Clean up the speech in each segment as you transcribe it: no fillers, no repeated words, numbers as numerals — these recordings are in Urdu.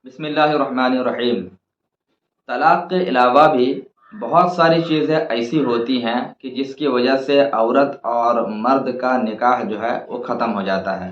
بسم اللہ الرحمن الرحیم۔ طلاق کے علاوہ بھی بہت ساری چیزیں ایسی ہوتی ہیں کہ جس کی وجہ سے عورت اور مرد کا نکاح جو ہے وہ ختم ہو جاتا ہے۔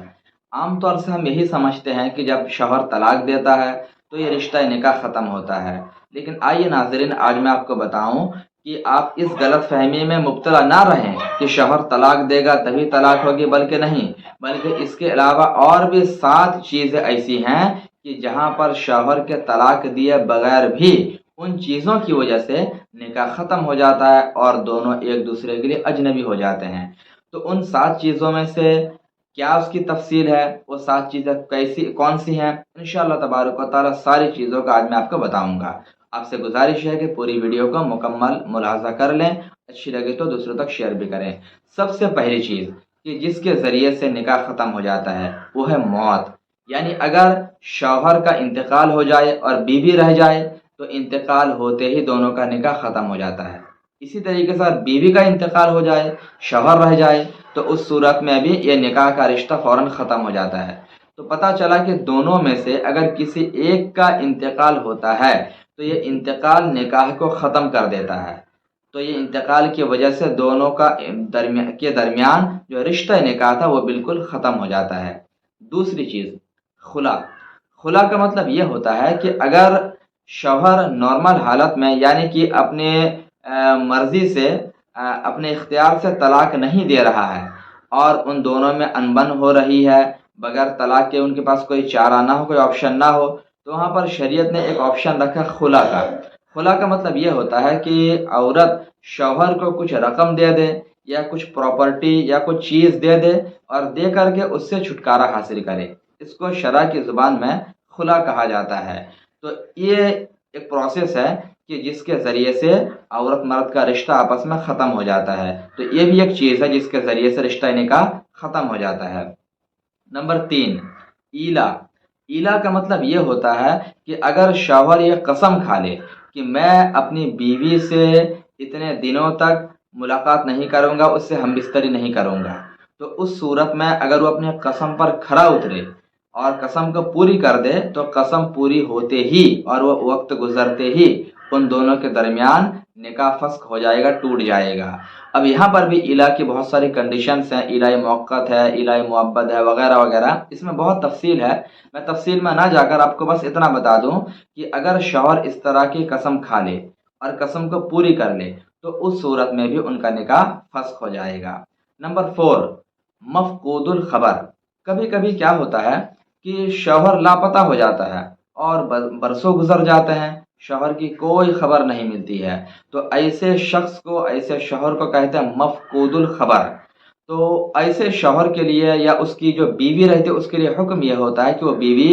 عام طور سے ہم یہی سمجھتے ہیں کہ جب شوہر طلاق دیتا ہے تو یہ رشتہ نکاح ختم ہوتا ہے، لیکن آئیے ناظرین، آج میں آپ کو بتاؤں کہ آپ اس غلط فہمی میں مبتلا نہ رہیں کہ شوہر طلاق دے گا تبھی طلاق ہوگی، بلکہ نہیں، بلکہ اس کے علاوہ اور بھی 7 چیزیں ایسی ہیں کہ جہاں پر شوہر کے طلاق دیے بغیر بھی ان چیزوں کی وجہ سے نکاح ختم ہو جاتا ہے اور دونوں ایک دوسرے کے لیے اجنبی ہو جاتے ہیں۔ تو ان 7 چیزوں میں سے کیا اس کی تفصیل ہے، وہ 7 چیزیں کون سی ہیں، انشاءاللہ تبارک و تعالی ساری چیزوں کا آج میں آپ کو بتاؤں گا۔ آپ سے گزارش ہے کہ پوری ویڈیو کو مکمل ملاحظہ کر لیں، اچھی لگے تو دوسروں تک شیئر بھی کریں۔ سب سے پہلی چیز کہ جس کے ذریعے سے نکاح ختم ہو جاتا ہے وہ ہے موت۔ یعنی اگر شوہر کا انتقال ہو جائے اور بیوی رہ جائے تو انتقال ہوتے ہی دونوں کا نکاح ختم ہو جاتا ہے۔ اسی طریقے سے بیوی کا انتقال ہو جائے، شوہر رہ جائے، تو اس صورت میں بھی یہ نکاح کا رشتہ فوراً ختم ہو جاتا ہے۔ تو پتہ چلا کہ دونوں میں سے اگر کسی ایک کا انتقال ہوتا ہے تو یہ انتقال نکاح کو ختم کر دیتا ہے۔ تو یہ انتقال کی وجہ سے دونوں کا درمیان جو رشتہ نکاح تھا وہ بالکل ختم ہو جاتا ہے۔ دوسری چیز، خلا۔ خلا کا مطلب یہ ہوتا ہے کہ اگر شوہر نارمل حالت میں یعنی کہ اپنے مرضی سے اپنے اختیار سے طلاق نہیں دے رہا ہے اور ان دونوں میں انبن ہو رہی ہے، بغیر طلاق کے ان کے پاس کوئی چارہ نہ ہو، کوئی آپشن نہ ہو، تو وہاں پر شریعت نے ایک آپشن رکھا خلا کا۔ خلا کا مطلب یہ ہوتا ہے کہ عورت شوہر کو کچھ رقم دے دے یا کچھ پراپرٹی یا کچھ چیز دے دے اور دے کر کے اس سے چھٹکارا حاصل کرے۔ اس کو شرع کی زبان میں خلا کہا جاتا ہے۔ تو یہ ایک پروسیس ہے کہ جس کے ذریعے سے عورت مرد کا رشتہ آپس میں ختم ہو جاتا ہے۔ تو یہ بھی ایک چیز ہے جس کے ذریعے سے رشتہ نکاح ختم ہو جاتا ہے۔ نمبر 3، ایلا۔ ایلا کا مطلب یہ ہوتا ہے کہ اگر شوہر یہ قسم کھا لے کہ میں اپنی بیوی سے اتنے دنوں تک ملاقات نہیں کروں گا، اس سے ہم بستری نہیں کروں گا، تو اس صورت میں اگر وہ اپنے قسم پر کھرا اترے اور قسم کو پوری کر دے تو قسم پوری ہوتے ہی اور وہ وقت گزرتے ہی ان دونوں کے درمیان نکاح فسخ ہو جائے گا، ٹوٹ جائے گا۔ اب یہاں پر بھی الہ کی بہت ساری کنڈیشنز ہیں، الہ موقت ہے، الہ معبد ہے، وغیرہ وغیرہ، اس میں بہت تفصیل ہے۔ میں تفصیل میں نہ جا کر آپ کو بس اتنا بتا دوں کہ اگر شوہر اس طرح کی قسم کھا لے اور قسم کو پوری کر لے تو اس صورت میں بھی ان کا نکاح فسخ ہو جائے گا۔ نمبر 4، مفقود الخبر۔ کبھی کبھی کیا ہوتا ہے کہ شوہر لاپتہ ہو جاتا ہے اور برسوں گزر جاتے ہیں، شوہر کی کوئی خبر نہیں ملتی ہے، تو ایسے شخص کو، ایسے شوہر کو کہتے ہیں مفقود الخبر۔ تو ایسے شوہر کے لیے یا اس کی جو بیوی رہتی ہے اس کے لیے حکم یہ ہوتا ہے کہ وہ بیوی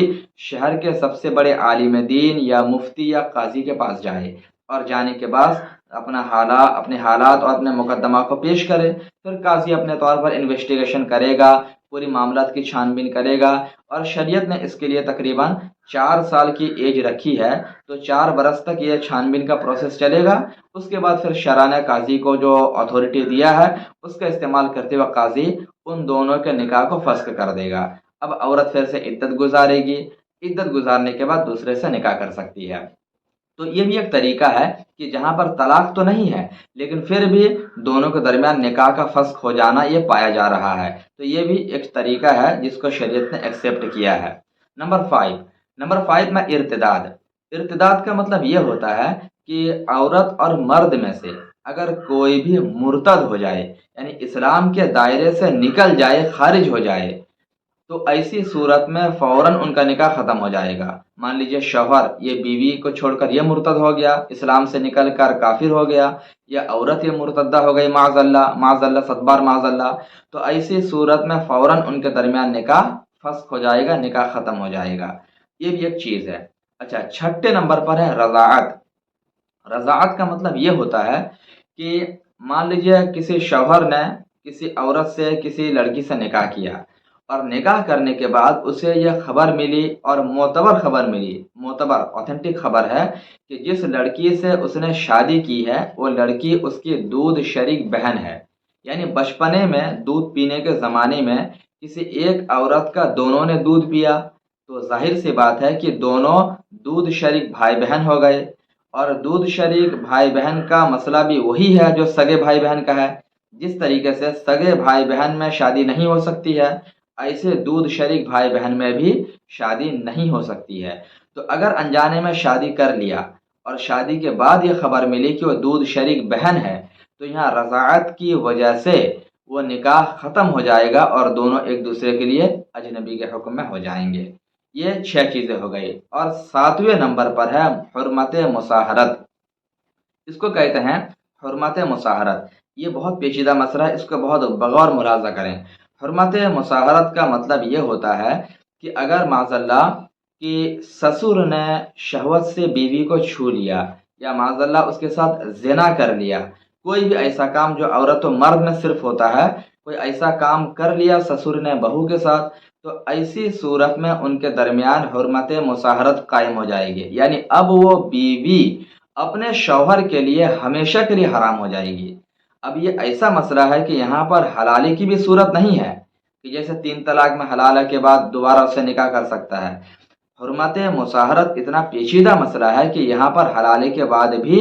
شہر کے سب سے بڑے عالم دین یا مفتی یا قاضی کے پاس جائے اور جانے کے بعد اپنے حالات اور اپنے مقدمہ کو پیش کرے۔ پھر قاضی اپنے طور پر انویسٹیگیشن کرے گا، پوری معاملات کی چھان بین کرے گا، اور شریعت نے اس کے لیے تقریباً 4 سال کی ایج رکھی ہے، تو 4 برس تک یہ چھان بین کا پروسیس چلے گا۔ اس کے بعد پھر شرع نے قاضی کو جو اتھارٹی دیا ہے اس کا استعمال کرتے ہوئے قاضی ان دونوں کے نکاح کو فسخ کر دے گا۔ اب عورت پھر سے عدت گزارے گی، عدت گزارنے کے بعد دوسرے سے نکاح کر سکتی ہے۔ تو یہ بھی ایک طریقہ ہے کہ جہاں پر طلاق تو نہیں ہے لیکن پھر بھی دونوں کے درمیان نکاح کا فسخ ہو جانا یہ پایا جا رہا ہے، تو یہ بھی ایک طریقہ ہے جس کو شریعت نے ایکسیپٹ کیا ہے۔ نمبر 5 میں ارتداد۔ ارتداد کا مطلب یہ ہوتا ہے کہ عورت اور مرد میں سے اگر کوئی بھی مرتد ہو جائے، یعنی اسلام کے دائرے سے نکل جائے، خارج ہو جائے، تو ایسی صورت میں فوراً ان کا نکاح ختم ہو جائے گا۔ مان لیجئے شوہر یہ بیوی کو چھوڑ کر یہ مرتد ہو گیا، اسلام سے نکل کر کافر ہو گیا، یا عورت یہ مرتدہ ہو گئی، معاذ اللہ 7 بار معاذ اللہ، تو ایسی صورت میں فوراً ان کے درمیان نکاح فسخ ہو جائے گا، نکاح ختم ہو جائے گا۔ یہ بھی ایک چیز ہے۔ اچھا، 6 نمبر پر ہے رضاعت۔ رضاعت کا مطلب یہ ہوتا ہے کہ مان لیجئے کسی شوہر نے کسی عورت سے، کسی لڑکی سے نکاح کیا اور نکاح کرنے کے بعد اسے یہ خبر ملی، اور معتبر خبر ملی، معتبر اوتھینٹک خبر ہے کہ جس لڑکی سے اس نے شادی کی ہے وہ لڑکی اس کی دودھ شریک بہن ہے۔ یعنی بچپنے میں دودھ پینے کے زمانے میں کسی ایک عورت کا دونوں نے دودھ پیا، تو ظاہر سی بات ہے کہ دونوں دودھ شریک بھائی بہن ہو گئے، اور دودھ شریک بھائی بہن کا مسئلہ بھی وہی ہے جو سگے بھائی بہن کا ہے۔ جس طریقے سے سگے بھائی بہن میں شادی نہیں ہو سکتی ہے، ایسے دودھ شریک بھائی بہن میں بھی شادی نہیں ہو سکتی ہے۔ تو اگر انجانے میں شادی کر لیا اور شادی کے بعد یہ خبر ملی کہ وہ دودھ شریک بہن ہے، تو یہاں رضاعت کی وجہ سے وہ نکاح ختم ہو جائے گا اور دونوں ایک دوسرے کے لیے اجنبی کے حکم میں ہو جائیں گے۔ یہ 6 چیزیں ہو گئی، اور 7ویں نمبر پر ہے حرمت مصاہرت۔ اس کو کہتے ہیں حرمت مصاہرت۔ یہ بہت پیچیدہ مسئلہ ہے، اس کو بہت بغور ملاحظہ کریں۔ حرمت مصاہرت کا مطلب یہ ہوتا ہے کہ اگر معاذ اللہ کہ سسر نے شہوت سے بیوی کو چھو لیا، یا معاذ اللہ اس کے ساتھ زنا کر لیا، کوئی بھی ایسا کام جو عورت و مرد میں صرف ہوتا ہے، کوئی ایسا کام کر لیا سسر نے بہو کے ساتھ، تو ایسی صورت میں ان کے درمیان حرمت مصاہرت قائم ہو جائے گی، یعنی اب وہ بیوی اپنے شوہر کے لیے ہمیشہ کے لیے حرام ہو جائے گی۔ اب یہ ایسا مسئلہ ہے کہ یہاں پر حلالے کی بھی صورت نہیں ہے کہ جیسے 3 طلاق میں حلالہ کے بعد دوبارہ اس سے نکاح کر سکتا ہے۔ حرمت مصاہرت اتنا پیچیدہ مسئلہ ہے کہ یہاں پر حلالے کے بعد بھی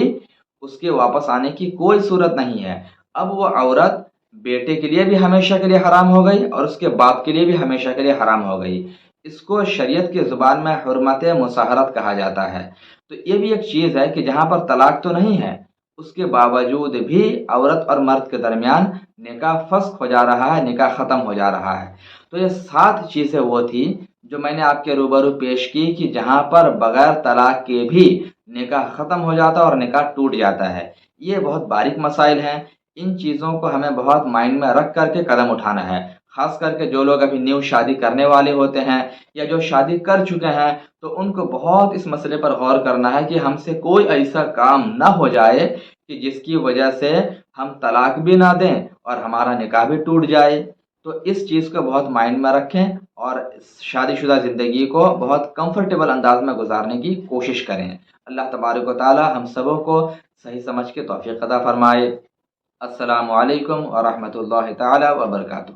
اس کے واپس آنے کی کوئی صورت نہیں ہے۔ اب وہ عورت بیٹے کے لیے بھی ہمیشہ کے لیے حرام ہو گئی اور اس کے باپ کے لیے بھی ہمیشہ کے لیے حرام ہو گئی۔ اس کو شریعت کی زبان میں حرمت مصاہرت کہا جاتا ہے۔ تو یہ بھی ایک چیز ہے کہ جہاں پر طلاق تو نہیں ہے، اس کے باوجود بھی عورت اور مرد کے درمیان نکاح فسخ ہو جا رہا ہے، نکاح ختم ہو جا رہا ہے۔ تو یہ 7 چیزیں وہ تھی جو میں نے آپ کے روبرو پیش کی کہ جہاں پر بغیر طلاق کے بھی نکاح ختم ہو جاتا اور نکاح ٹوٹ جاتا ہے۔ یہ بہت باریک مسائل ہیں، ان چیزوں کو ہمیں بہت مائنڈ میں رکھ کر کے قدم اٹھانا ہے۔ خاص کر کے جو لوگ ابھی نیو شادی کرنے والے ہوتے ہیں یا جو شادی کر چکے ہیں، تو ان کو بہت اس مسئلے پر غور کرنا ہے کہ ہم سے کوئی ایسا کام نہ ہو جائے کہ جس کی وجہ سے ہم طلاق بھی نہ دیں اور ہمارا نکاح بھی ٹوٹ جائے۔ تو اس چیز کو بہت مائنڈ میں رکھیں اور شادی شدہ زندگی کو بہت کمفرٹیبل انداز میں گزارنے کی کوشش کریں۔ اللہ تبارک و تعالی ہم سبوں کو صحیح سمجھ کے توفیق عطا فرمائے۔ السلام علیکم ورحمۃ اللہ تعالی وبرکاتہ۔